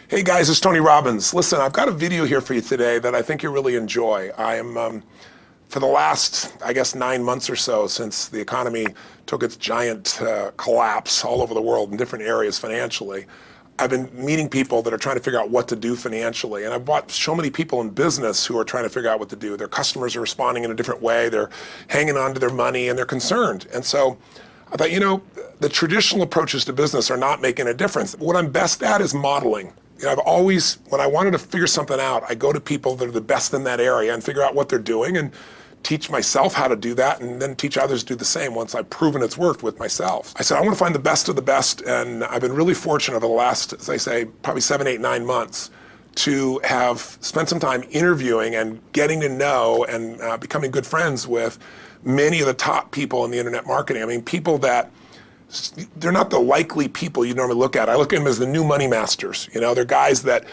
Hey guys, it's Tony Robbins. Listen, I've got a video here for you today that I think you'll really enjoy. I am, for the last, I guess, 9 months or so since the economy took its giant collapse all over the world in different areas financially, I've been meeting people that are trying to figure out what to do financially. And I've watched so many people in business who are trying to figure out what to do. Their customers are responding in a different way. They're hanging on to their money and they're concerned. And so I thought, the traditional approaches to business are not making a difference. What I'm best at is modeling. I've always, when I wanted to figure something out, I go to people that are the best in that area and figure out what they're doing and teach myself how to do that and then teach others to do the same once I've proven it's worked with myself. I said, I want to find the best of the best, and I've been really fortunate over the last, as I say, probably 7, 8, 9 months to have spent some time interviewing and getting to know and becoming good friends with many of the top people in the internet marketing. I mean, people that they're not the likely people you normally look at. I look at them as the new money masters. They're guys that,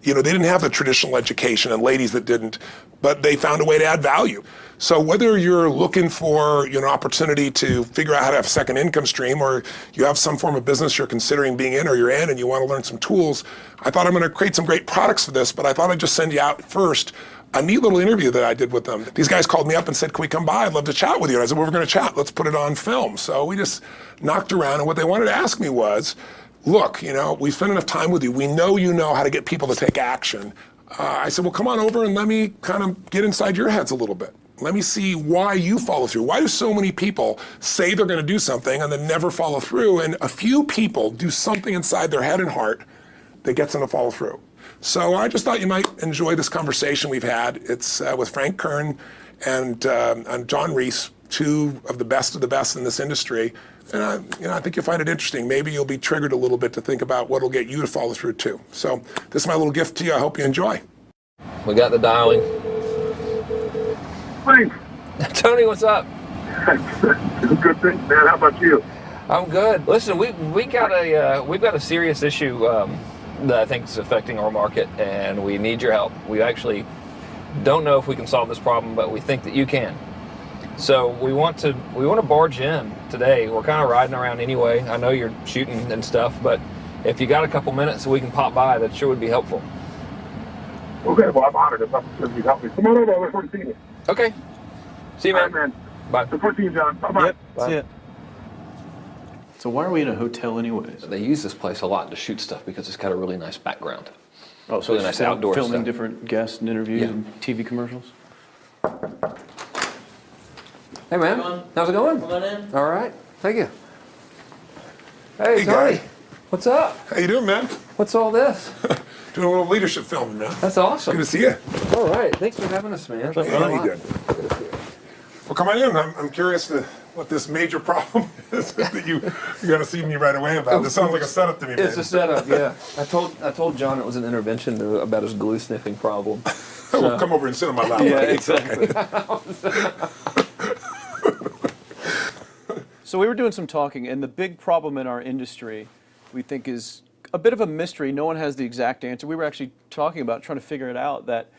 they didn't have the traditional education and ladies that didn't, but they found a way to add value. So whether you're looking for an opportunity to figure out how to have a second income stream, or you have some form of business you're considering being in or you're in and you want to learn some tools, I thought I'm going to create some great products for this, but I thought I'd just send you out first a neat little interview that I did with them. These guys called me up and said, can we come by? I'd love to chat with you. And I said, well, we're going to chat. Let's put it on film. So we just knocked around, and what they wanted to ask me was, look, we spent enough time with you. We know you know how to get people to take action. I said, well, come on over and let me kind of get inside your heads a little bit. Let me see why you follow through. Why do so many people say they're going to do something and then never follow through? And a few people do something inside their head and heart that gets them to follow through. So I just thought you might enjoy this conversation we've had. It's with Frank Kern and John Reese, two of the best in this industry. And I think you'll find it interesting. Maybe you'll be triggered a little bit to think about what will get you to follow through too. So this is my little gift to you. I hope you enjoy. We got the dialing. Thanks. Tony, what's up? Good thing, man. How about you? I'm good. Listen, we've got a serious issue that I think is affecting our market, and we need your help. We actually don't know if we can solve this problem, but we think that you can. So we want to barge in today. We're kind of riding around anyway. I know you're shooting and stuff, but if you got a couple minutes so we can pop by, that sure would be helpful. Okay, well, I'm honored. If you help me. Come on over. I look forward to seeing you. Okay. See you, man. All right, man. Bye. Look forward to seeing you, John. Bye-bye. Yep. Bye. See ya. So why are we in a hotel anyways? They use this place a lot to shoot stuff because it's got a really nice background. Oh, so really nice outdoor filming stuff. different guests and interviews and TV commercials? Hey, man. How's it going? Come on in. All right. Thank you. Hey, Tony. guy. What's up? How you doing, man? What's all this? Doing a little leadership filming, man. That's awesome. Good to see you. All right. Thanks for having us, man. How you doing? Well, come on in. I'm curious to what this major problem is that you're going to see me right away about. This sounds like a setup to me, man. It's a setup, yeah. I told John it was an intervention about his glue sniffing problem. Well, come over and sit on my lap. Yeah, right? exactly. So we were doing some talking, and the big problem in our industry we think is a bit of a mystery. No one has the exact answer. We were actually talking about trying to figure it out, that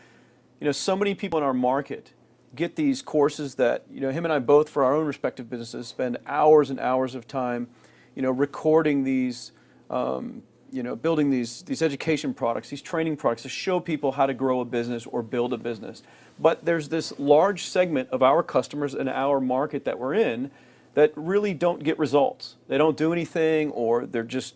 so many people in our market get these courses that him and I both, for our own respective businesses, spend hours and hours of time recording these building these education products, these training products to show people how to grow a business or build a business. But there's this large segment of our customers in our market that we're in that really don't get results. They don't do anything, or they're just,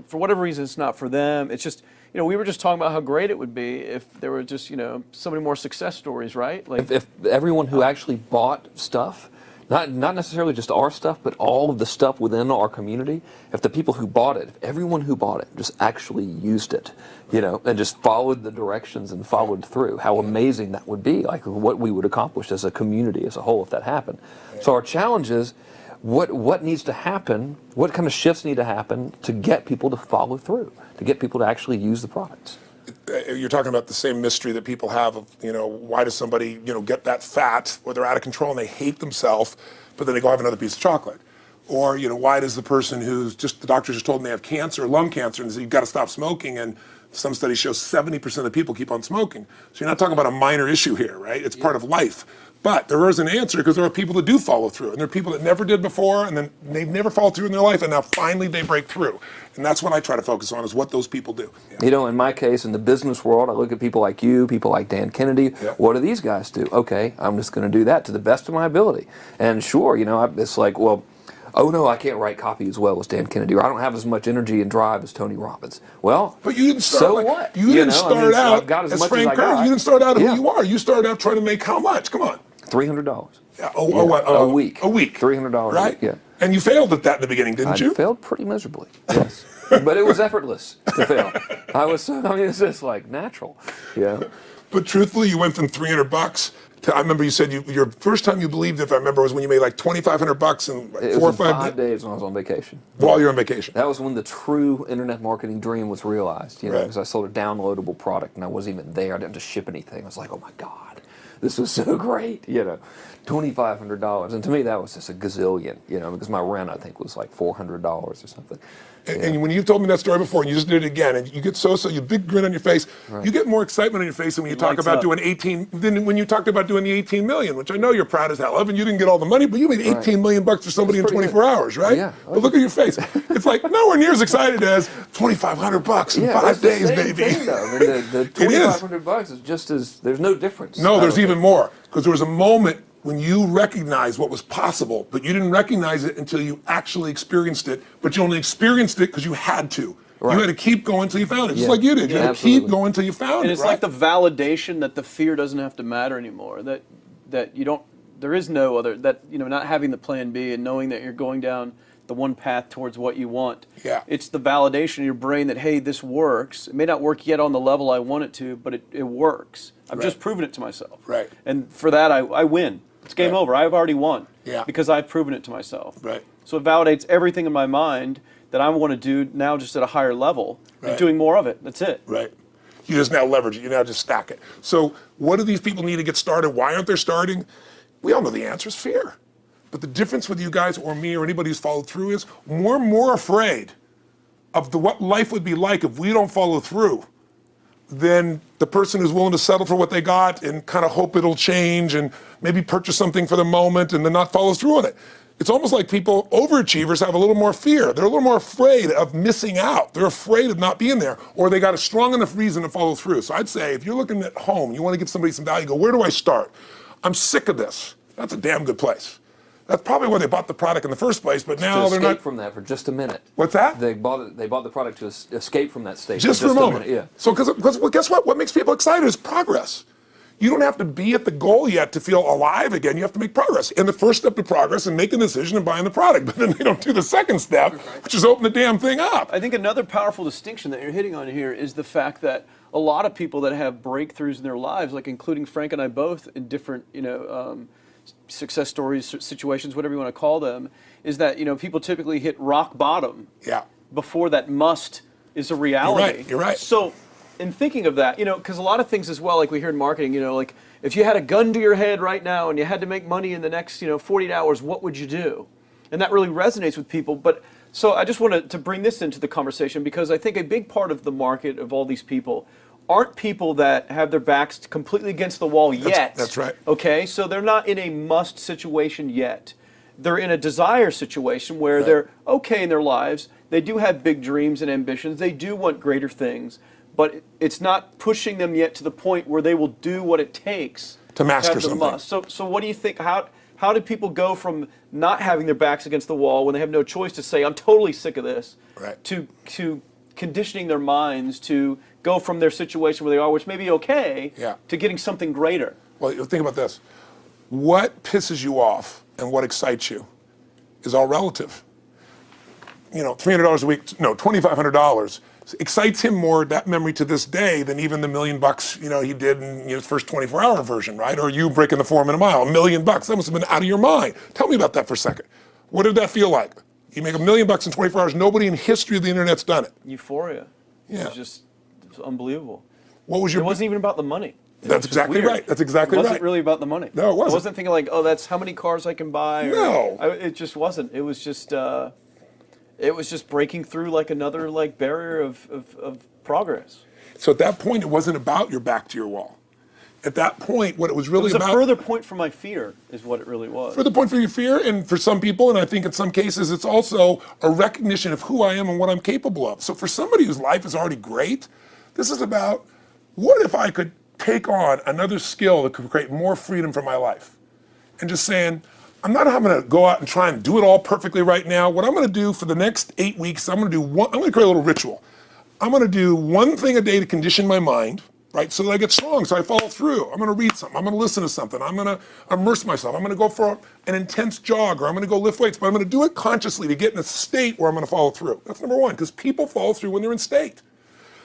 for whatever reason, it's not for them. It's just, we were just talking about how great it would be if there were just, so many more success stories, right? Like if everyone who actually bought stuff, not necessarily just our stuff, but all of the stuff within our community, if the people who bought it, if everyone who bought it just actually used it, and just followed the directions and followed through, how amazing that would be, like what we would accomplish as a community as a whole if that happened. So our challenge is, what needs to happen, what kind of shifts need to happen to get people to follow through, to get people to actually use the products? You're talking about the same mystery that people have of, why does somebody, get that fat, or they're out of control and they hate themselves, but then they go have another piece of chocolate? Or, why does the person the doctor just told them they have cancer, lung cancer, and said you've got to stop smoking, and some studies show 70% of the people keep on smoking. So you're not talking about a minor issue here, right? It's part of life. But there is an answer because there are people that do follow through, and there are people that never did before, and then they've never followed through in their life, and now finally they break through. And that's what I try to focus on, is what those people do. Yeah. You know, in my case, in the business world, I look at people like you, people like Dan Kennedy. Yeah. What do these guys do? Okay, I'm just going to do that to the best of my ability. And sure, you know, it's like, well, oh no, I can't write copy as well as Dan Kennedy, or I don't have as much energy and drive as Tony Robbins. Well, but you didn't start. So like, what? You didn't start out I've got as much Frank as I Kern. got. You didn't start out who Yeah. you are. You started out trying to make how much? Come on. $300. Yeah. A week. A week. $300 right? a week, yeah. And you failed at that in the beginning, didn't you? I failed pretty miserably, yes. But it was effortless to fail. I mean, it's just like natural, yeah. But truthfully, you went from $300 to, I remember you said your first time you believed, if I remember, was when you made like $2,500 in like It 4 or was 5 5 days when I was on vacation. while you're on vacation. That was when the true internet marketing dream was realized, you know, Right. because I sold a downloadable product and I wasn't even there. I didn't have to ship anything. I was like, oh my God, this was so great, you know, $2,500. And to me, that was just a gazillion, you know, because my rent, I think, was like $400 or something. And when you've told me that story before, and you just did it again, and you get you big grin on your face. Right. You get more excitement on your face than when you talk about doing 18. Than when you talked about doing the 18 million, which I know you're proud as hell of, and you didn't get all the money, but you made 18 million bucks for somebody in 24 hours, right? Yeah. But look at your face. It's like nowhere near as excited as $2,500 in 5 days, the same baby. thing, though. I mean, the $2,500 is just as, there's no difference. No, there's I don't even more, because there was a moment when you recognized what was possible, but you didn't recognize it until you actually experienced it, but you only experienced it because you had to. Right. You had to keep going until you found it, just Yeah. like you did. You Yeah, had to absolutely. keep going until you found And it, it's right? like the validation that the fear doesn't have to matter anymore. That you don't. There is no other. That, you know, not having the plan B and knowing that you're going down the one path towards what you want. Yeah. It's the validation in your brain that, hey, this works. It may not work yet on the level I want it to, but it works. I've Right. just proven it to myself. Right. And for that, I win. It's game Right. over. I've already won. Yeah. Because I've proven it to myself. Right. So it validates everything in my mind that I want to do now, just at a higher level, Right. and doing more of it. That's it. Right. You just now leverage it. You now just stack it. So what do these people need to get started? Why aren't they starting? We all know the answer is fear. But the difference with you guys or me or anybody who's followed through is we're more afraid of what life would be like if we don't follow through than the person who's willing to settle for what they got and kind of hope it'll change and maybe purchase something for the moment and then not follow through on it. It's almost like people, overachievers, have a little more fear. They're a little more afraid of missing out. They're afraid of not being there, or they got a strong enough reason to follow through. So I'd say if you're looking at home, you want to give somebody some value, go, where do I start? I'm sick of this. That's a damn good place. That's probably why they bought the product in the first place, but now to they're escape not. from that for just a minute. What's that? They bought the product to escape from that state. Just for a moment. minute, yeah. So, because well, guess what? What makes people excited is progress. You don't have to be at the goal yet to feel alive again. You have to make progress. And the first step to progress is making a decision and buying the product. But then they don't do the second step, which is open the damn thing up. I think another powerful distinction that you're hitting on here is the fact that a lot of people that have breakthroughs in their lives, like including Frank and I both in different, success stories, situations, whatever you want to call them, is that, people typically hit rock bottom Yeah. before that must is a reality. You're right. So in thinking of that, because a lot of things as well, like we hear in marketing, like if you had a gun to your head right now and you had to make money in the next, 48 hours, what would you do? And that really resonates with people. But so I just wanted to bring this into the conversation because I think a big part of the market of all these people aren't people that have their backs completely against the wall yet. That's right. Okay, so they're not in a must situation yet. They're in a desire situation where they're okay in their lives. They do have big dreams and ambitions. They do want greater things, but it's not pushing them yet to the point where they will do what it takes To master have the something. must. So what do you think? How do people go from not having their backs against the wall when they have no choice to say, I'm totally sick of this, Right. to conditioning their minds to go from their situation where they are, which may be okay, to getting something greater? Well, think about this. What pisses you off and what excites you is all relative. $300 a week, no, $2,500 excites him more, that memory to this day, than even the $1 million, he did in his first 24-hour version, right? Or you breaking the 4 minute mile, $1 million, that must have been out of your mind. Tell me about that for a second. What did that feel like? You make $1 million in 24 hours, nobody in history of the internet's done it. Euphoria. Yeah. It was unbelievable. What was your... It wasn't even about the money. That's exactly right. That's exactly right. It wasn't really about the money. No, it wasn't. I wasn't thinking like, oh, that's how many cars I can buy. No. It just wasn't. It was just breaking through like another barrier of progress. So at that point, it wasn't about your back to your wall. at that point, what it was really It was about. a further point for my fear, is what it really was. Further point for your fear, and for some people, and I think in some cases, it's also a recognition of who I am and what I'm capable of. So for somebody whose life is already great, this is about, what if I could take on another skill that could create more freedom for my life? And just saying, I'm not having to go out and try and do it all perfectly right now. What I'm going to do for the next 8 weeks, I'm going to create a little ritual. I'm going to do one thing a day to condition my mind, right, so that I get strong, so I follow through. I'm going to read something. I'm going to listen to something. I'm going to immerse myself. I'm going to go for an intense jog, or I'm going to go lift weights, but I'm going to do it consciously to get in a state where I'm going to follow through. That's number one, because people follow through when they're in state.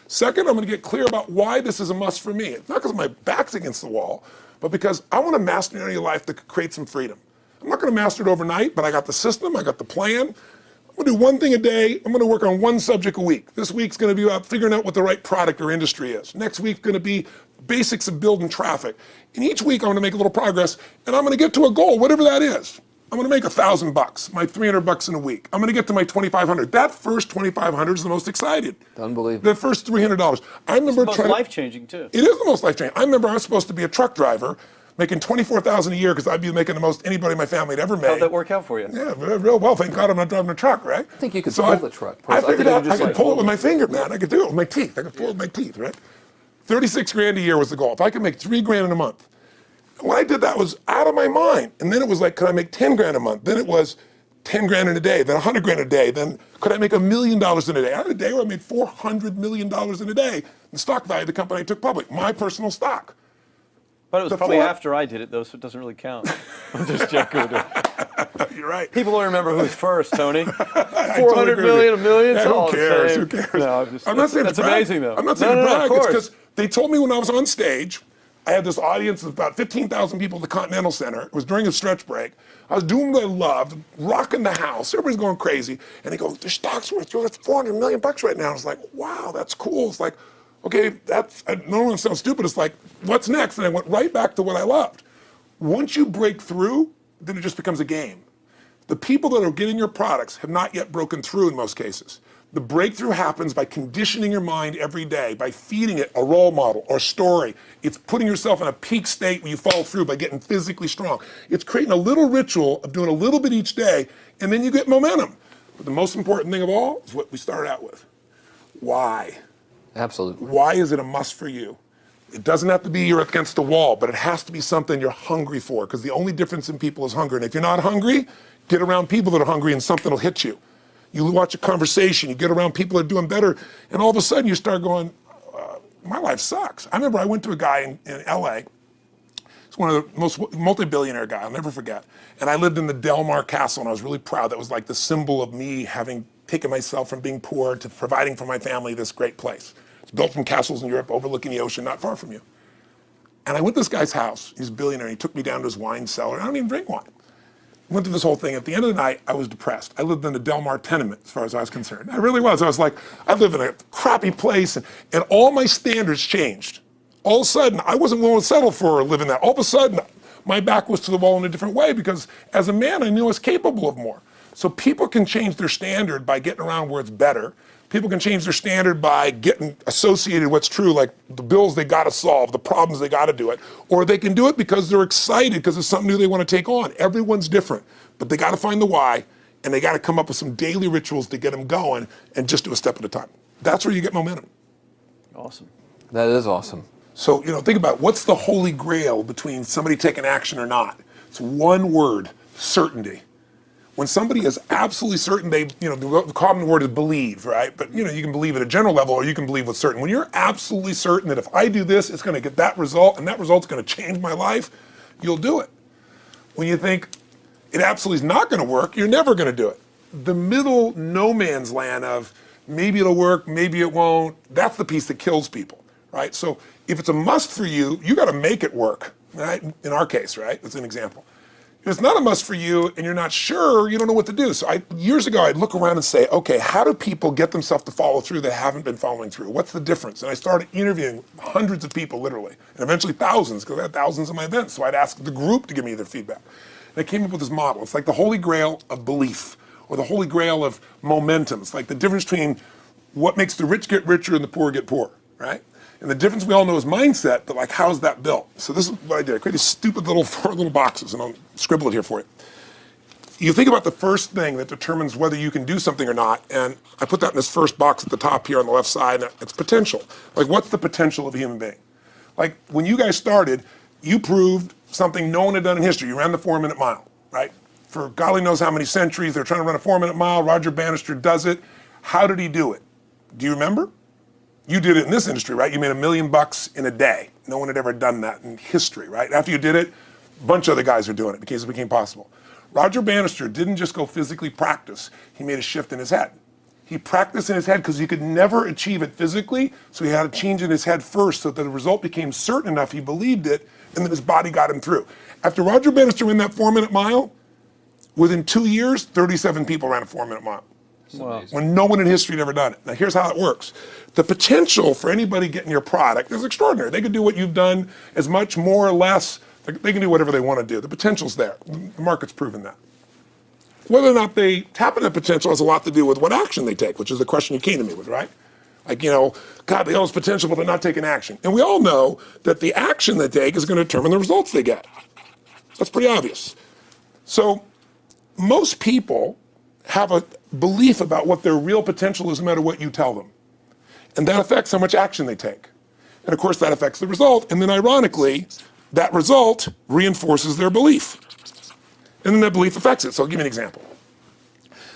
Second, I'm going to get clear about why this is a must for me. It's not because my back's against the wall, but because I want to master an area of life that could create some freedom. I'm not going to master it overnight, but I got the system, I got the plan. I'm going to do one thing a day. I'm going to work on one subject a week. This week's going to be about figuring out what the right product or industry is. Next week's going to be basics of building traffic. And each week I'm going to make a little progress, and I'm going to get to a goal, whatever that is. I'm going to make $1,000, my $300 in a week. I'm going to get to my $2,500. That first $2,500 is the most excited. Unbelievable. The first $300. I remember It's the most life-changing, too. It is the most life-changing. I remember I was supposed to be a truck driver, making $24,000 a year because I'd be making the most anybody in my family had ever made. How'd that work out for you? Yeah, real well. Thank God I'm not driving a truck, right? I think you could pull the truck. I figured out I could like pull it with my finger, man. I could do it with my teeth. I could pull it with my teeth, right? 36 grand a year was the goal. If I could make 3 grand in a month. When I did that, was out of my mind. And then it was like, could I make 10 grand a month? Then it was 10 grand in a day, then 100 grand a day. Then could I make $1 million in a day? I had a day where I made $400 million in a day. The stock value of the company I took public, my personal stock. But it was probably after I did it, though, so it doesn't really count. I'm just joking. You're right. People don't remember who's first, Tony. 400 million, $1 million, it's all who cares? the same. Who cares? No, I'm not saying that's to brag. amazing, though. I'm not saying to no, brag. of It's course. because they told me when I was on stage, I had this audience of about 15,000 people at the Continental Center. It was during a stretch break. I was doing what I loved, rocking the house. Everybody's going crazy. And they go, the stock's worth $400 million right now. I was like, wow, that's cool. It's like, okay, I don't want to sound stupid. It's like, what's next? And I went right back to what I loved. Once you break through, then it just becomes a game. The people that are getting your products have not yet broken through in most cases. The breakthrough happens by conditioning your mind every day, by feeding it a role model or story. It's putting yourself in a peak state where you follow through by getting physically strong. It's creating a little ritual of doing a little bit each day, and then you get momentum. But the most important thing of all is what we started out with. Why? Absolutely. Why is it a must for you? It doesn't have to be you're against the wall, but it has to be something you're hungry for, because the only difference in people is hunger. And if you're not hungry, get around people that are hungry and something will hit you. You watch a conversation, you get around people that are doing better, and all of a sudden you start going, my life sucks. I remember I went to a guy in LA. He's one of the most multi-billionaire guy, I'll never forget. And I lived in the Del Mar Castle, and I was really proud. That was like the symbol of me having taken myself from being poor to providing for my family this great place. It's built from castles in Europe overlooking the ocean, not far from you. And I went to this guy's house. He's a billionaire. He took me down to his wine cellar. I don't even drink wine. Went through this whole thing. At the end of the night, I was depressed. I lived in the Del Mar tenement, as far as I was concerned. I really was. I was like, I live in a crappy place, and all my standards changed. All of a sudden, I wasn't willing to settle for living that. All of a sudden, my back was to the wall in a different way, because as a man, I knew I was capable of more. So people can change their standard by getting around where it's better. People can change their standard by getting associated with what's true, like the bills they got to solve, the problems they got to do it. Or they can do it because they're excited, because it's something new they want to take on. Everyone's different, but they got to find the why, and they got to come up with some daily rituals to get them going, and just do a step at a time. That's where you get momentum. Awesome. That is awesome. So, think about what's the holy grail between somebody taking action or not. It's one word: certainty. When somebody is absolutely certain, the common word is believe, right? But you can believe at a general level, or you can believe with certain. When you're absolutely certain that if I do this, it's going to get that result, and that result's going to change my life, you'll do it. When you think it absolutely is not going to work, you're never going to do it. The middle no man's land of maybe it'll work, maybe it won't, that's the piece that kills people, right? So if it's a must for you, you got to make it work, right? In our case, right? That's an example. If it's not a must for you and you're not sure, you don't know what to do. So years ago, I'd look around and say, okay, how do people get themselves to follow through that haven't been following through? What's the difference? And I started interviewing hundreds of people, literally, and eventually thousands, because I had thousands of my events. So I'd ask the group to give me their feedback. And I came up with this model. It's like the holy grail of belief, or the holy grail of momentum. It's like the difference between what makes the rich get richer and the poor get poor. right? And the difference we all know is mindset, but like, how's that built? So this is what I did. I created stupid little 4 little boxes, and I'll scribble it here for you. You think about the first thing that determines whether you can do something or not, and I put that in this first box at the top here on the left side, and it's potential. Like, what's the potential of a human being? Like, when you guys started, you proved something no one had done in history. You ran the 4-minute mile, right? For golly knows how many centuries, they're trying to run a 4-minute mile. Roger Bannister does it. How did he do it? Do you remember? You did it in this industry, right? You made $1 million in a day. No one had ever done that in history, right? After you did it, a bunch of other guys are doing it because it became possible. Roger Bannister didn't just go physically practice. He made a shift in his head. He practiced in his head because he could never achieve it physically, so he had to change in his head first so that the result became certain enough he believed it, and then his body got him through. After Roger Bannister ran that 4-minute mile, within 2 years, 37 people ran a 4-minute mile. Wow. When no one in history had ever done it. Now here's how it works. The potential for anybody getting your product is extraordinary. They could do what you've done as much, more or less. They can do whatever they want to do. The potential's there. The market's proven that. Whether or not they tap into potential has a lot to do with what action they take, which is the question you came to me with, right? Like, you know, God, they all have potential, but they're not taking action. And we all know that the action they take is going to determine the results they get. That's pretty obvious. So most people have a belief about what their real potential is no matter what you tell them. And that affects how much action they take. And of course that affects the result. And then ironically, that result reinforces their belief. And then that belief affects it. So I'll give you an example.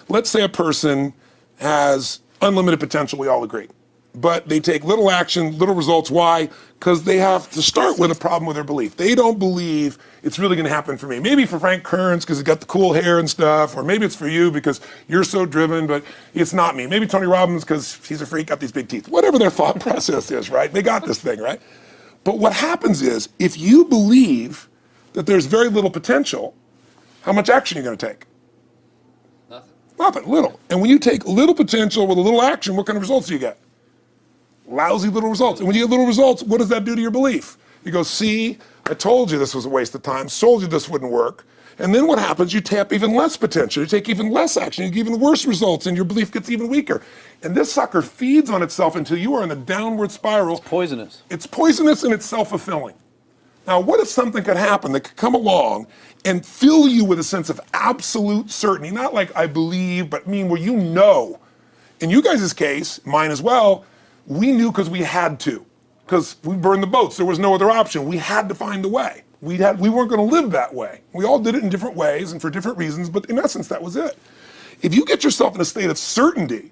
Let's say a person has unlimited potential, we all agree. But they take little action, little results. Why? Because they have to start with a problem with their belief. They don't believe it's really going to happen for me. Maybe for Frank Kern's because he's got the cool hair and stuff, or maybe it's for you because you're so driven, but it's not me. Maybe Tony Robbins because he's a freak, got these big teeth. Whatever their thought process is, right? They got this thing, right? But what happens is, if you believe that there's very little potential, how much action are you going to take? Nothing, little. And when you take little potential with a little action, what kind of results do you get? Lousy little results. And when you get little results, what does that do to your belief? You go, see, I told you this was a waste of time, told you this wouldn't work. And then what happens? You tap even less potential. You take even less action. You get even worse results, and your belief gets even weaker. And this sucker feeds on itself until you are in a downward spiral. It's poisonous. It's poisonous and it's self-fulfilling. Now, what if something could happen that could come along and fill you with a sense of absolute certainty? Not like I believe, but where you know. In you guys' case, mine as well, we knew because we had to. Because we burned the boats. There was no other option. We had to find a way. We weren't going to live that way. We all did it in different ways and for different reasons, but in essence, that was it. If you get yourself in a state of certainty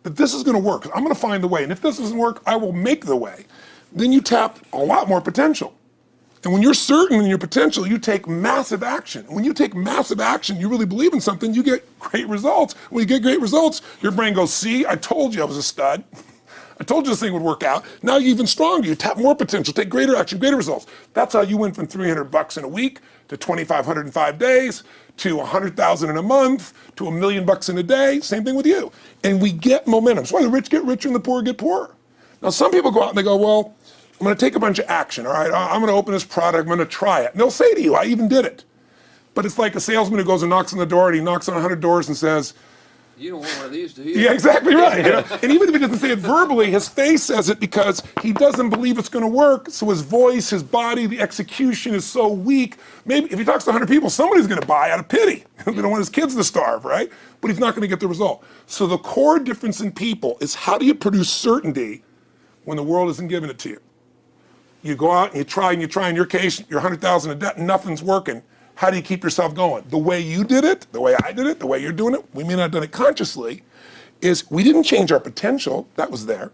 that this is going to work, I'm going to find the way, and if this doesn't work, I will make the way, then you tap a lot more potential. And when you're certain in your potential, you take massive action. And when you take massive action, you really believe in something, you get great results. When you get great results, your brain goes, see, I told you I was a stud. I told you this thing would work out. Now you're even stronger. You tap more potential, take greater action, greater results. That's how you went from $300 in a week to $2,500 in 5 days to $100,000 in a month to $1 million in a day. Same thing with you. And we get momentum. That's why the rich get richer and the poor get poorer. Now some people go out and they go, well, I'm going to take a bunch of action. All right, I'm going to open this product. I'm going to try it. And they'll say to you, I even did it. But it's like a salesman who goes and knocks on the door, and he knocks on 100 doors and says, You don't want one of these, do you? yeah, exactly right. You know? And even if he doesn't say it verbally, his face says it because he doesn't believe it's going to work. So his voice, his body, the execution is so weak. Maybe if he talks to 100 people, somebody's going to buy out of pity. They don't want his kids to starve, right? But he's not going to get the result. So the core difference in people is how do you produce certainty when the world isn't giving it to you? You go out and you try. In your case, you're 100,000 in debt and nothing's working. How do you keep yourself going? The way you did it, the way I did it, the way you're doing it, we may not have done it consciously, is we didn't change our potential, that was there.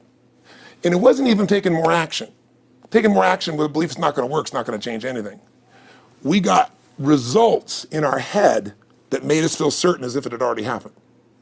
And it wasn't even taking more action. Taking more action with a belief it's not going to work, it's not going to change anything. We got results in our head that made us feel certain as if it had already happened.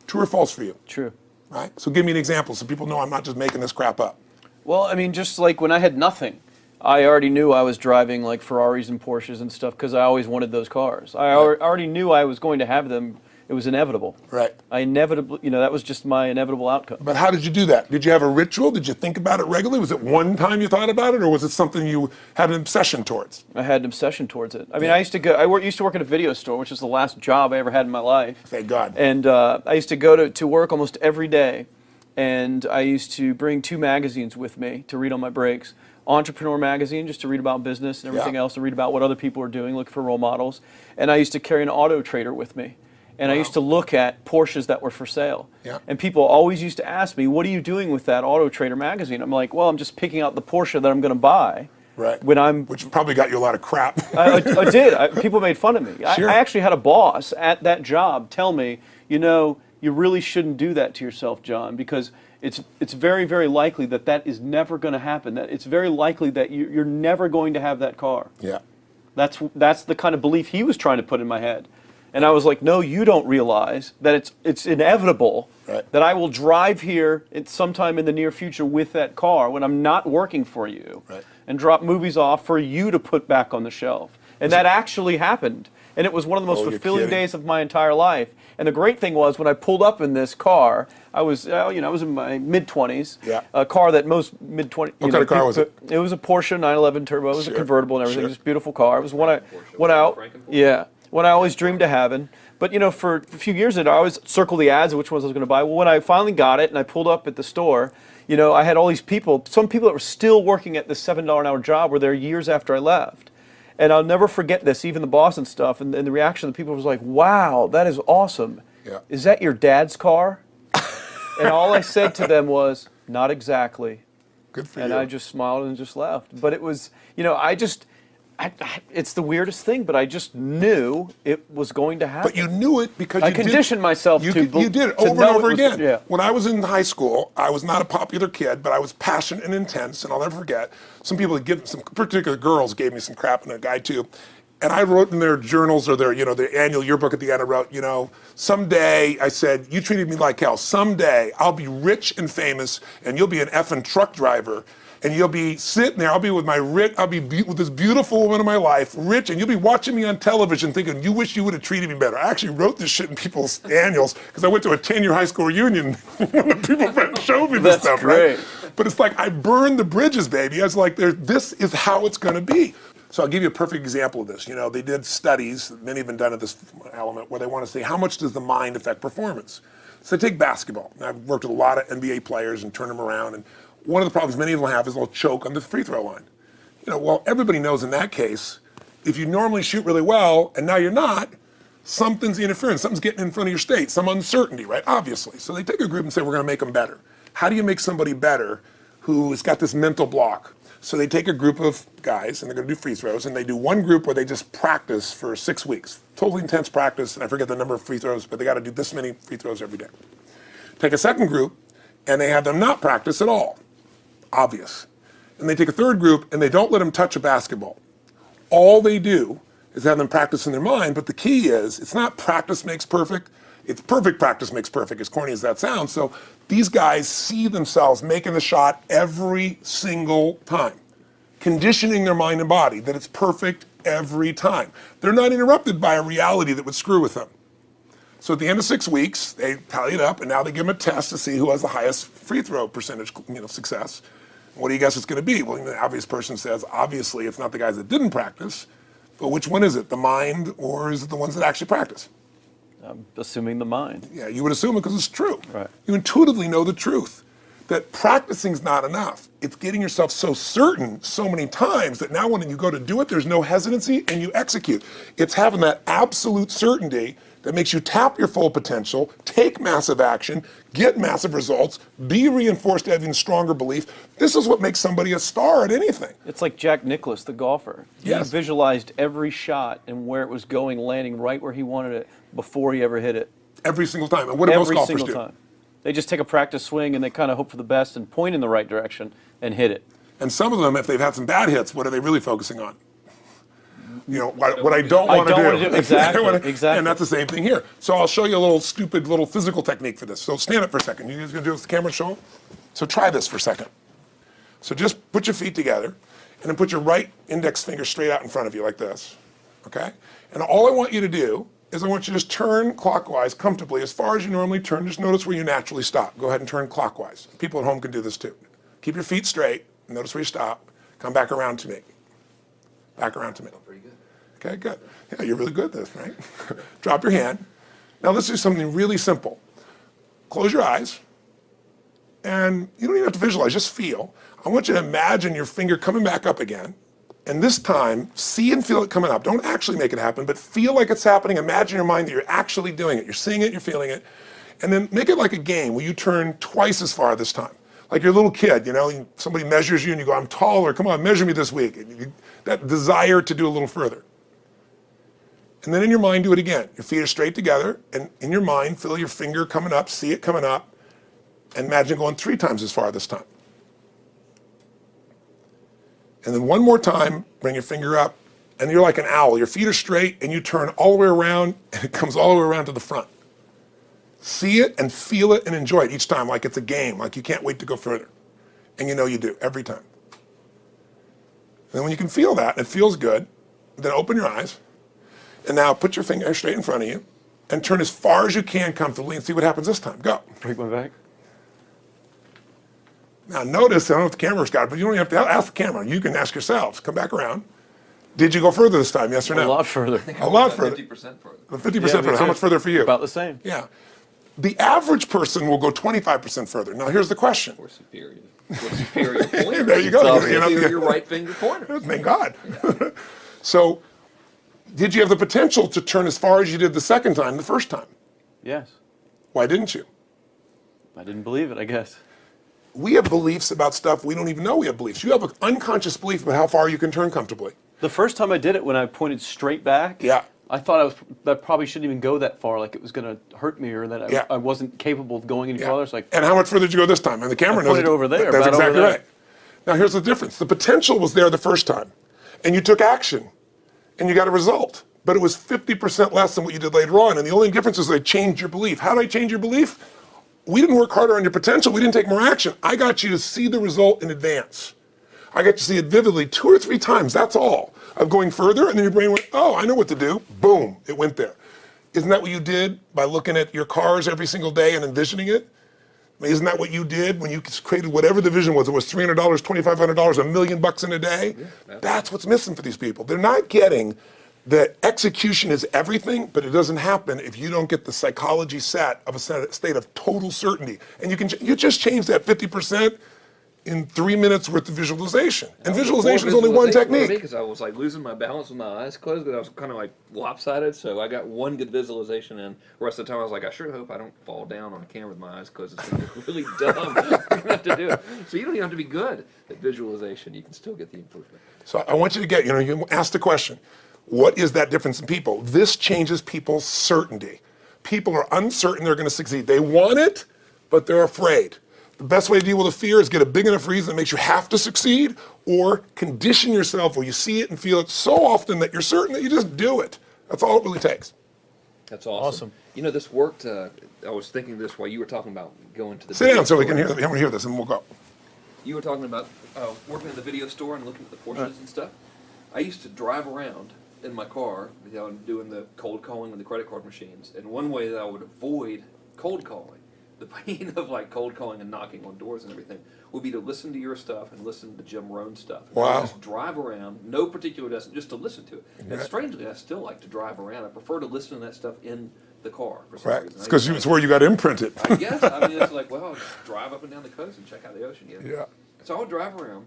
True or false for you? True. Right? So give me an example so people know I'm not just making this crap up. Well, I mean, just like when I had nothing, I already knew I was driving like Ferraris and Porsches and stuff because I always wanted those cars. I already knew I was going to have them. It was inevitable. Right. I inevitably, that was just my inevitable outcome. But how did you do that? Did you have a ritual? Did you think about it regularly? Was it one time you thought about it, or was it something you had an obsession towards? I had an obsession towards it. I mean, I used to work at a video store, which was the last job I ever had in my life. Thank God. And I used to go to work almost every day. and I used to bring 2 magazines with me to read on my breaks. Entrepreneur magazine, just to read about business and everything else, to read about what other people are doing, look for role models. And I used to carry an Auto Trader with me. And I used to look at Porsches that were for sale. Yeah. And people always used to ask me, what are you doing with that Auto Trader magazine? I'm like, well, I'm just picking out the Porsche that I'm going to buy. Right. When Which probably got you a lot of crap. I did. People made fun of me. Sure. I actually had a boss at that job tell me, you know, you really shouldn't do that to yourself, John, because it's very, very likely that that is never going to happen. That it's very likely that you're never going to have that car. Yeah. That's the kind of belief he was trying to put in my head. And I was like, no, you don't realize that it's inevitable that I will drive here sometime in the near future with that car when I'm not working for you and drop movies off for you to put back on the shelf. And that actually happened. And it was one of the most fulfilling days of my entire life. And the great thing was when I pulled up in this car, I was in my mid-20s. Yeah. A car that most mid-20s. What kind of car was it? It was a Porsche 911 Turbo. It was a convertible and everything. It was a beautiful car. It was one I always dreamed of having. But for a few years I always circled the ads of which ones I was going to buy. Well, when I finally got it and I pulled up at the store, I had all these people. Some people that were still working at this $7 an hour job were there years after I left. And I'll never forget this, even the boss and stuff, and the reaction of the people was like, wow, that is awesome. Yeah. Is that your dad's car? And all I said to them was, not exactly. Good for you. And I just smiled and just left. But it was, it's the weirdest thing, but I just knew it was going to happen. But you knew it because I conditioned myself to you did it over and over again. Yeah. When I was in high school, I was not a popular kid, but I was passionate and intense, and I'll never forget. Some particular girls gave me some crap, and a guy too. And I wrote in their journals or their annual yearbook at the end, I wrote, someday, I said, you treated me like hell. Someday I'll be rich and famous, and you'll be an effing truck driver. And you'll be sitting there, I'll be with with this beautiful woman of my life, rich, and you'll be watching me on television thinking, you wish you would have treated me better. I actually wrote this shit in people's annuals because I went to a 10-year high school reunion when people showed me this stuff, great. Right? But it's like, I burned the bridges, baby. I was like, this is how it's gonna be. So I'll give you a perfect example of this. They did studies, many have been done at this element, where they want to say, how much does the mind affect performance? So take basketball. And I've worked with a lot of NBA players and turned them around, and one of the problems many of them have is they'll choke on the free throw line. Well, everybody knows in that case, if you normally shoot really well and now you're not, something's interfering, something's getting in front of your state, some uncertainty, right? Obviously. So they take a group and say, we're going to make them better. How do you make somebody better who has got this mental block? So they take a group of guys and they're going to do free throws, and they do one group where they just practice for 6 weeks. Totally intense practice, and I forget the number of free throws, but they got to do this many free throws every day. Take a second group, and they have them not practice at all. Obvious. And they take a third group and they don't let them touch a basketball. All they do is have them practice in their mind, but the key is, it's not practice makes perfect, it's perfect practice makes perfect, as corny as that sounds. So these guys see themselves making the shot every single time, conditioning their mind and body that it's perfect every time. They're not interrupted by a reality that would screw with them. So at the end of 6 weeks, they tally it up, and now they give them a test to see who has the highest free throw percentage, success. What do you guess it's going to be? Well, the obvious person says, obviously, it's not the guys that didn't practice, but which one is it? The mind, or is it the ones that actually practice? I'm assuming the mind. Yeah, you would assume it because it's true. Right. You intuitively know the truth, that practicing's not enough. It's getting yourself so certain so many times that now when you go to do it, there's no hesitancy and you execute. It's having that absolute certainty that makes you tap your full potential, take massive action, get massive results, be reinforced to having stronger belief. This is what makes somebody a star at anything. It's like Jack Nicklaus, the golfer. Yes. He visualized every shot and where it was going, landing right where he wanted it before he ever hit it. Every single time. And what do most golfers do? Every single time. They just take a practice swing and they kind of hope for the best and point in the right direction and hit it. And some of them, if they've had some bad hits, what are they really focusing on? What I don't want to do. Exactly, exactly. And that's the same thing here. So I'll show you a little stupid little physical technique for this. So stand up for a second. You guys going to do this with the camera show? So try this for a second. So just put your feet together and then put your right index finger straight out in front of you like this, okay? And all I want you to do is I want you to just turn clockwise comfortably as far as you normally turn. Just notice where you naturally stop. Go ahead and turn clockwise. People at home can do this too. Keep your feet straight. Notice where you stop. Come back around to me. Back around to me. Pretty good. Okay, good. Yeah, you're really good at this, right? Drop your hand. Now let's do something really simple. Close your eyes And you don't even have to visualize, just feel. I want you to imagine your finger coming back up again. And this time, see and feel it coming up. Don't actually make it happen, but feel like it's happening. Imagine in your mind that you're actually doing it. You're seeing it, you're feeling it. And then make it like a game where you turn twice as far this time. Like you're a little kid, you know, somebody measures you and you go, I'm taller, come on, measure me this week. And that desire to do a little further. And then in your mind, do it again. Your feet are straight together, and in your mind, feel your finger coming up, see it coming up, and imagine going 3 times as far this time. And then one more time, bring your finger up, and you're like an owl. Your feet are straight, and you turn all the way around, and it comes all the way around to the front. See it and feel it and enjoy it each time, like it's a game, like you can't wait to go further. And you know you do, every time. And then when you can feel that, and it feels good, then open your eyes, and now put your finger straight in front of you, and turn as far as you can comfortably, and see what happens this time. Go. Break my back. Now notice, I don't know if the camera's got it, but you don't even have to ask the camera. You can ask yourselves. Come back around. Did you go further this time, yes or no? A lot further. A lot further. 50% further. 50% further. How much further for you? About the same. Yeah. The average person will go 25% further. Now here's the question. Or superior. Or superior pointer. There you go. Superior right finger pointer. Thank God. So, did you have the potential to turn as far as you did the second time, the first time? Yes. Why didn't you? I didn't believe it, I guess. We have beliefs about stuff we don't even know we have beliefs. You have an unconscious belief about how far you can turn comfortably. The first time I did it, when I pointed straight back, Yeah. I thought I probably shouldn't even go that far, like it was going to hurt me or that I wasn't capable of going any farther. It's like, and how much further did you go this time? And the camera knows pointed over there, That's about exactly over there. right. Now here's the difference. The potential was there the first time, and you took action, and you got a result. But it was 50% less than what you did later on, and the only difference is they changed your belief. How did I change your belief? We didn't work harder on your potential. We didn't take more action. I got you to see the result in advance. I got you to see it vividly 2 or 3 times, that's all, of going further, and then your brain went, oh, I know what to do. Boom, it went there. Isn't that what you did by looking at your cars every single day and envisioning it? I mean, isn't that what you did when you created whatever the vision was? It was $300, $2,500, $1 million in a day? Yeah, that's what's missing for these people. They're not getting that execution is everything, but it doesn't happen if you don't get the psychology set of a state of total certainty. And you just change that 50% in 3 minutes worth of visualization. And visualization is only one technique. Because I was like losing my balance with my eyes closed, but I was kind of like lopsided, so I got one good visualization in. The rest of the time I was like, I sure hope I don't fall down on camera with my eyes closed. It's gonna look really dumb. I don't have to do it. So you don't even have to be good at visualization. You can still get the improvement. So I want you to get, you ask the question, what is that difference in people? This changes people's certainty. People are uncertain they're going to succeed. They want it, but they're afraid. The best way to deal with a fear is get a big enough reason that makes you have to succeed, or condition yourself where you see it and feel it so often that you're certain that you just do it. That's all it really takes. That's awesome. You know, this worked. I was thinking this while you were talking about going to the Sit down so we can hear this, and we'll go. You were talking about working at the video store and looking at the Porsches and stuff. I used to drive around in my car, doing the cold calling with the credit card machines. And one way that I would avoid cold calling, the pain of like cold calling and knocking on doors and everything, would be to listen to your stuff and listen to Jim Rohn's stuff. And I would just drive around, no particular destination, just to listen to it. And strangely, I still like to drive around. I prefer to listen to that stuff in the car for some reason. It's because it's where you got imprinted. I guess. I mean, it's like, well, I'll just drive up and down the coast and check out the ocean. Yeah. So I would drive around,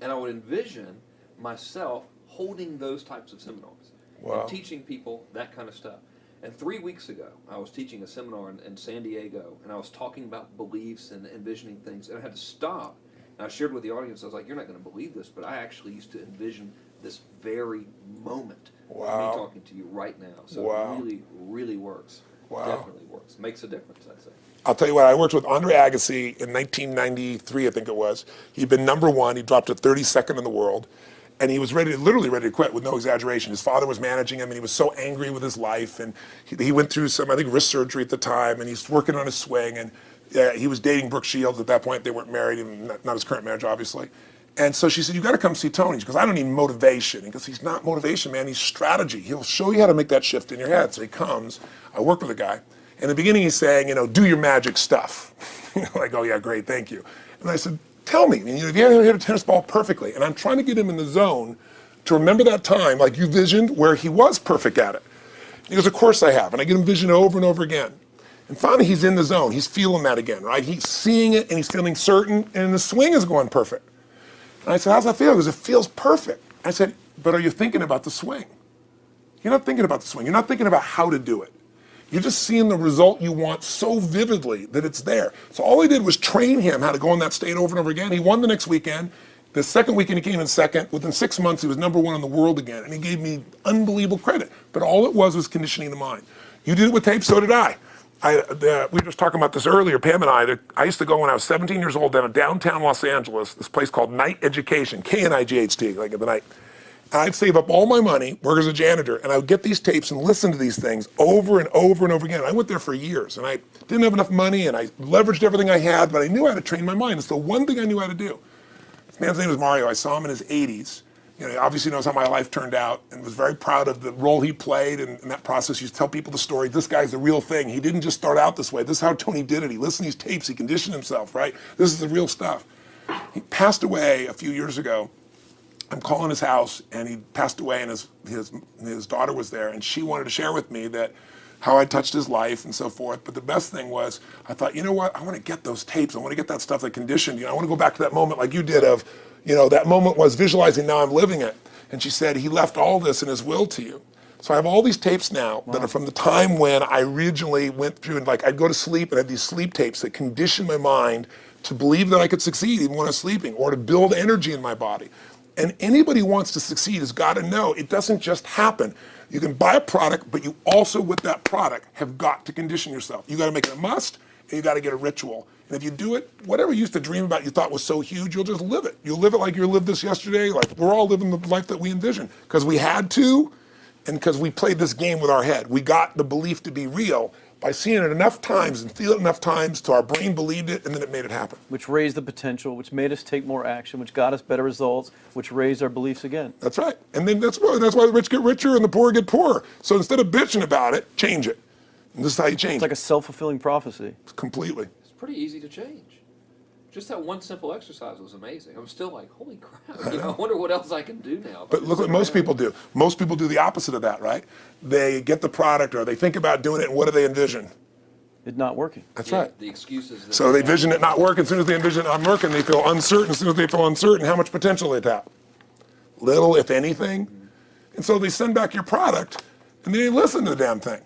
and I would envision myself holding those types of seminars and teaching people that kind of stuff. And 3 weeks ago, I was teaching a seminar in San Diego, and I was talking about beliefs and envisioning things, and I had to stop. And I shared with the audience, I was like, you're not going to believe this, but I actually used to envision this very moment of me talking to you right now. So it really, really works. Definitely works. Makes a difference, I'd say. I'll tell you what, I worked with Andre Agassi in 1993, I think it was. He'd been #1, he dropped to 32nd in the world. And he was literally ready to quit with no exaggeration. His father was managing him, and he was so angry with his life. And he went through some, I think, wrist surgery at the time, and he's working on his swing. And he was dating Brooke Shields at that point. They weren't married, not his current marriage, obviously. And so she said, you got to come see Tony. She goes, I don't need motivation. He goes, he's not motivation, man. He's strategy. He'll show you how to make that shift in your head. So he comes. I work with a guy. In the beginning, he's saying, do your magic stuff. Like, oh, yeah, great, thank you. And I said, tell me, if you ever hit a tennis ball perfectly, and I'm trying to get him in the zone to remember that time, like you visioned, where he was perfect at it. He goes, of course I have, and I get him vision over and over again. And finally, he's in the zone. He's feeling that again, right? He's seeing it, and he's feeling certain, and the swing is going perfect. And I said, how's that feel? He goes, it feels perfect. I said, but are you thinking about the swing? You're not thinking about the swing. You're not thinking about how to do it. You're just seeing the result you want so vividly that it's there. So all I did was train him how to go in that state over and over again. He won the next weekend. The second weekend he came in second. Within 6 months, he was #1 in the world again. And he gave me unbelievable credit. But all it was conditioning the mind. You did it with tape, so did I. We were just talking about this earlier, Pam and I. I used to go when I was 17 years old down in downtown Los Angeles, this place called Night Education, Knight, like at the night. And I'd save up all my money, work as a janitor, and I would get these tapes and listen to these things over and over and over again. I went there for years, and I didn't have enough money, and I leveraged everything I had, but I knew how to train my mind. It's the one thing I knew how to do. This man's name is Mario. I saw him in his 80s. You know, he obviously knows how my life turned out and was very proud of the role he played in that process. He used to tell people the story. This guy's the real thing. He didn't just start out this way. This is how Tony did it. He listened to these tapes. He conditioned himself, right? This is the real stuff. He passed away a few years ago. I'm calling his house, and he passed away, and his daughter was there, and she wanted to share with me that how I touched his life and so forth. But the best thing was, I thought, you know what? I want to get those tapes. I want to get that stuff that conditioned. You know, I want to go back to that moment like you did of, you know, that moment was visualizing, now I'm living it. And she said, he left all this in his will to you. So I have all these tapes now that are from the time when I originally went through, and like I'd go to sleep and I had these sleep tapes that conditioned my mind to believe that I could succeed even when I was sleeping, or to build energy in my body. And anybody who wants to succeed has got to know it doesn't just happen. You can buy a product, but you also, with that product, have got to condition yourself. You got to make it a must, and you got to get a ritual. And if you do it, whatever you used to dream about you thought was so huge, you'll just live it. You'll live it like you lived this yesterday, like we're all living the life that we envision. Because we had to, and because we played this game with our head. We got the belief to be real by seeing it enough times and feeling it enough times till our brain believed it, and then it made it happen. Which raised the potential, which made us take more action, which got us better results, which raised our beliefs again. That's right. And then that's why the rich get richer and the poor get poorer. So instead of bitching about it, change it. And this is how you change It's like a self-fulfilling prophecy. Completely. It's pretty easy to change. Just that one simple exercise was amazing. I'm still like, holy crap, you know, I wonder what else I can do now. But look what most people do. Most people do the opposite of that, right? They get the product or they think about doing it, and what do they envision? It's not working. That's right. The excuses. So they vision it not working. As soon as they envision it not working, they feel uncertain. As soon as they feel uncertain, how much potential they tap? Little, if anything. And so they send back your product, and they didn't listen to the damn thing,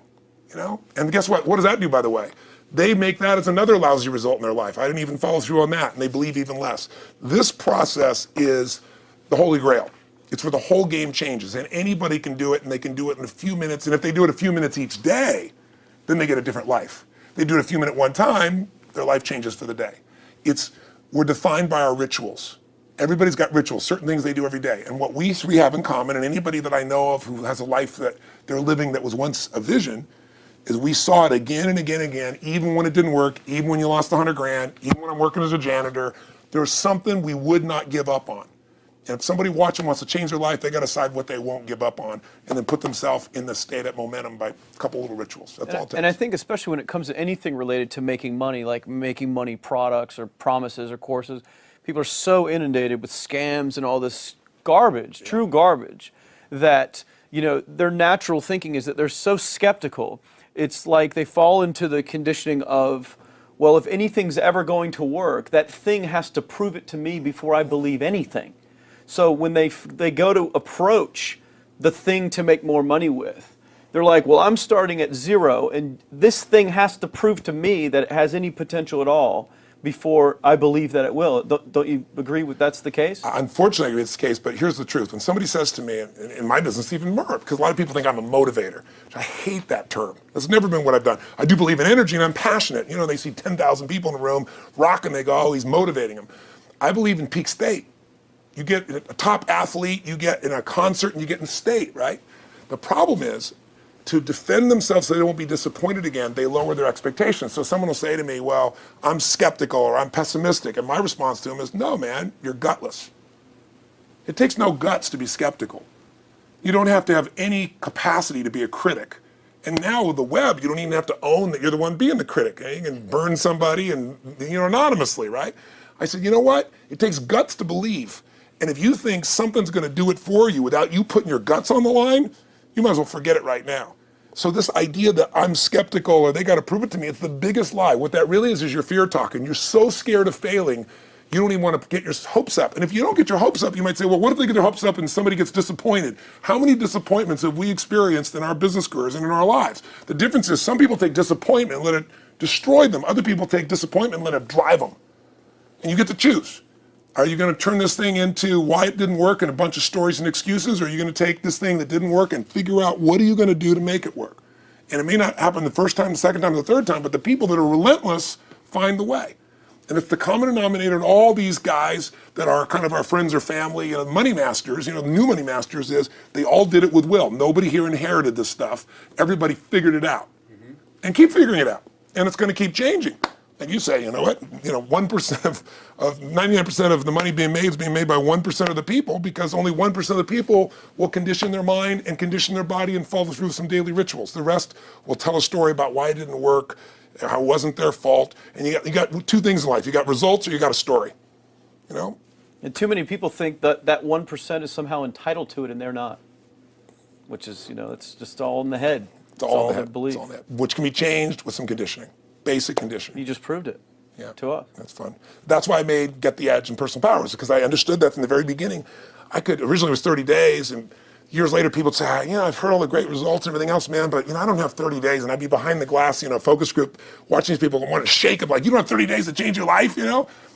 you know? And guess what? What does that do, by the way? They make that as another lousy result in their life. I didn't even follow through on that, and they believe even less. This process is the holy grail. It's where the whole game changes, and anybody can do it, and they can do it in a few minutes. And if they do it a few minutes each day, then they get a different life. They do it a few minutes one time, their life changes for the day. We're defined by our rituals. Everybody's got rituals, certain things they do every day. And what we three have in common, and anybody that I know of who has a life that they're living that was once a vision, is we saw it again and again and again, even when it didn't work, even when you lost 100 grand, even when I'm working as a janitor, there's something we would not give up on. And if somebody watching wants to change their life, they got to decide what they won't give up on, and then put themselves in the state of momentum by a couple little rituals. That's all it takes. And I think especially when it comes to anything related to making money, like making money products or promises or courses, people are so inundated with scams and all this garbage, true garbage, that, you know, their natural thinking is that they're so skeptical. It's like they fall into the conditioning of, well, if anything's ever going to work, that thing has to prove it to me before I believe anything. So when they go to approach the thing to make more money with, they're like, well, I'm starting at zero, and this thing has to prove to me that it has any potential at all before I believe that it will. Don't you agree with that's the case? Unfortunately, it's the case, but here's the truth. When somebody says to me, in my business, even more, because a lot of people think I'm a motivator. I hate that term. That's never been what I've done. I do believe in energy, and I'm passionate. You know, they see 10,000 people in a room rocking, they go, oh, he's motivating them. I believe in peak state. You get a top athlete, you get in a concert, and you get in state, right? The problem is, to defend themselves so they won't be disappointed again, they lower their expectations. So someone will say to me, well, I'm skeptical or I'm pessimistic. And my response to them is, no, man, you're gutless. It takes no guts to be skeptical. You don't have to have any capacity to be a critic. And now with the web, you don't even have to own that you're the one being the critic. You can burn somebody and, you know, anonymously, right? I said, you know what? It takes guts to believe. And if you think something's going to do it for you without you putting your guts on the line, you might as well forget it right now. So this idea that I'm skeptical or they got to prove it to me, it's the biggest lie. What that really is your fear talking. You're so scared of failing, you don't even want to get your hopes up. And if you don't get your hopes up, you might say, well, what if they get their hopes up and somebody gets disappointed? How many disappointments have we experienced in our business careers and in our lives? The difference is some people take disappointment and let it destroy them. Other people take disappointment and let it drive them. And you get to choose. Are you going to turn this thing into why it didn't work and a bunch of stories and excuses, or are you going to take this thing that didn't work and figure out what are you going to do to make it work? And it may not happen the first time, the second time, the third time, but the people that are relentless find the way. And it's the common denominator in all these guys that are kind of our friends or family, money masters, the new money masters is they all did it with will. Nobody here inherited this stuff. Everybody figured it out. And keep figuring it out. And it's going to keep changing. And you say, you know what, 1% of 99% of the money being made is being made by 1% of the people, because only 1% of the people will condition their mind and condition their body and follow through some daily rituals. The rest will tell a story about why it didn't work, how it wasn't their fault. And you got two things in life. You got results or you got a story, And too many people think that that 1% is somehow entitled to it, and they're not. Which is, it's just all in the head. It's all in the their head. belief. It's all in the head. Which can be changed with some conditioning, basic conditioning. You just proved it. Yeah, to us. That's fun. That's why I made Get the Edge and Personal Powers, because I understood that from the very beginning. Originally it was 30 days, and years later people would say, I've heard all the great results and everything else, man, but I don't have 30 days, and I'd be behind the glass, focus group, watching these people and want to shake them, like, you don't have 30 days to change your life,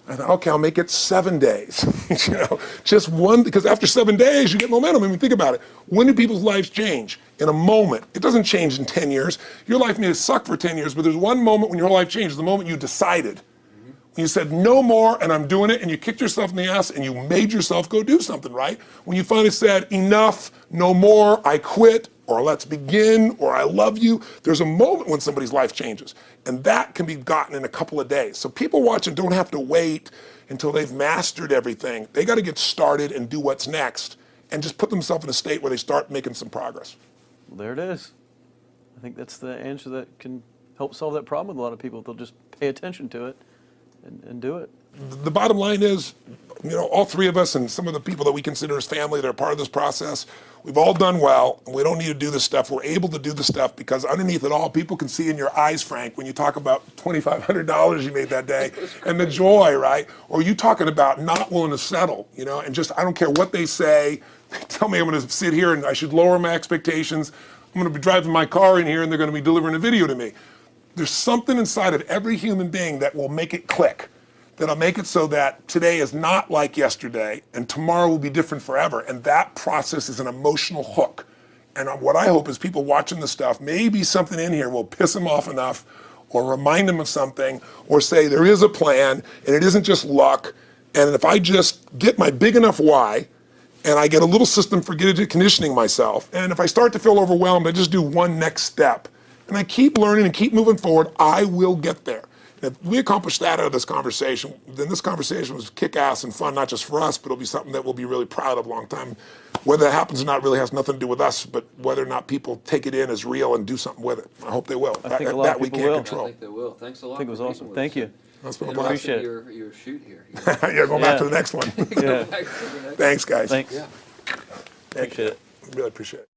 I thought, okay, I'll make it 7 days, just one, because after 7 days you get momentum. I mean, think about it. When do people's lives change? In a moment. It doesn't change in 10 years. Your life may suck for 10 years, but there's one moment when your whole life changes, the moment you decided. When you said, no more, and I'm doing it, and you kicked yourself in the ass, and you made yourself go do something, right? When you finally said, enough, no more, I quit, or let's begin, or I love you, there's a moment when somebody's life changes. And that can be gotten in a couple of days. So people watching don't have to wait until they've mastered everything. They got to get started and do what's next, and just put themselves in a state where they start making some progress. Well, there it is. I think that's the answer that can help solve that problem with a lot of people. They'll just pay attention to it and do it. The bottom line is, all three of us and some of the people that we consider as family that are part of this process, we've all done well, and we don't need to do this stuff. We're able to do the stuff because underneath it all, people can see in your eyes, Frank, when you talk about $2,500 you made that day and the joy, right? Or you talking about not willing to settle, and just, I don't care what they say. They tell me I'm going to sit here and I should lower my expectations. I'm going to be driving my car in here and they're going to be delivering a video to me. There's something inside of every human being that will make it click, that'll make it so that today is not like yesterday and tomorrow will be different forever. And that process is an emotional hook. And what I hope is people watching this stuff, maybe something in here will piss them off enough or remind them of something or say there is a plan and it isn't just luck. And if I just get my big enough why, and I get a little system for conditioning myself, and if I start to feel overwhelmed, I just do one next step. And I keep learning and keep moving forward, I will get there. And if we accomplish that out of this conversation, then this conversation was kick-ass and fun, not just for us, but it'll be something that we'll be really proud of a long time. Whether that happens or not really has nothing to do with us, but whether or not people take it in as real and do something with it. I hope they will. I think a lot of people will. I think they will. Thanks a lot. I think it was awesome. Thank you. That's been a And blast. Appreciate it. your shoot here. Yeah, go back to the next one. Yeah. Back to the next Thanks, guys. Thanks. Yeah. Thank you. Appreciate it. Really appreciate it.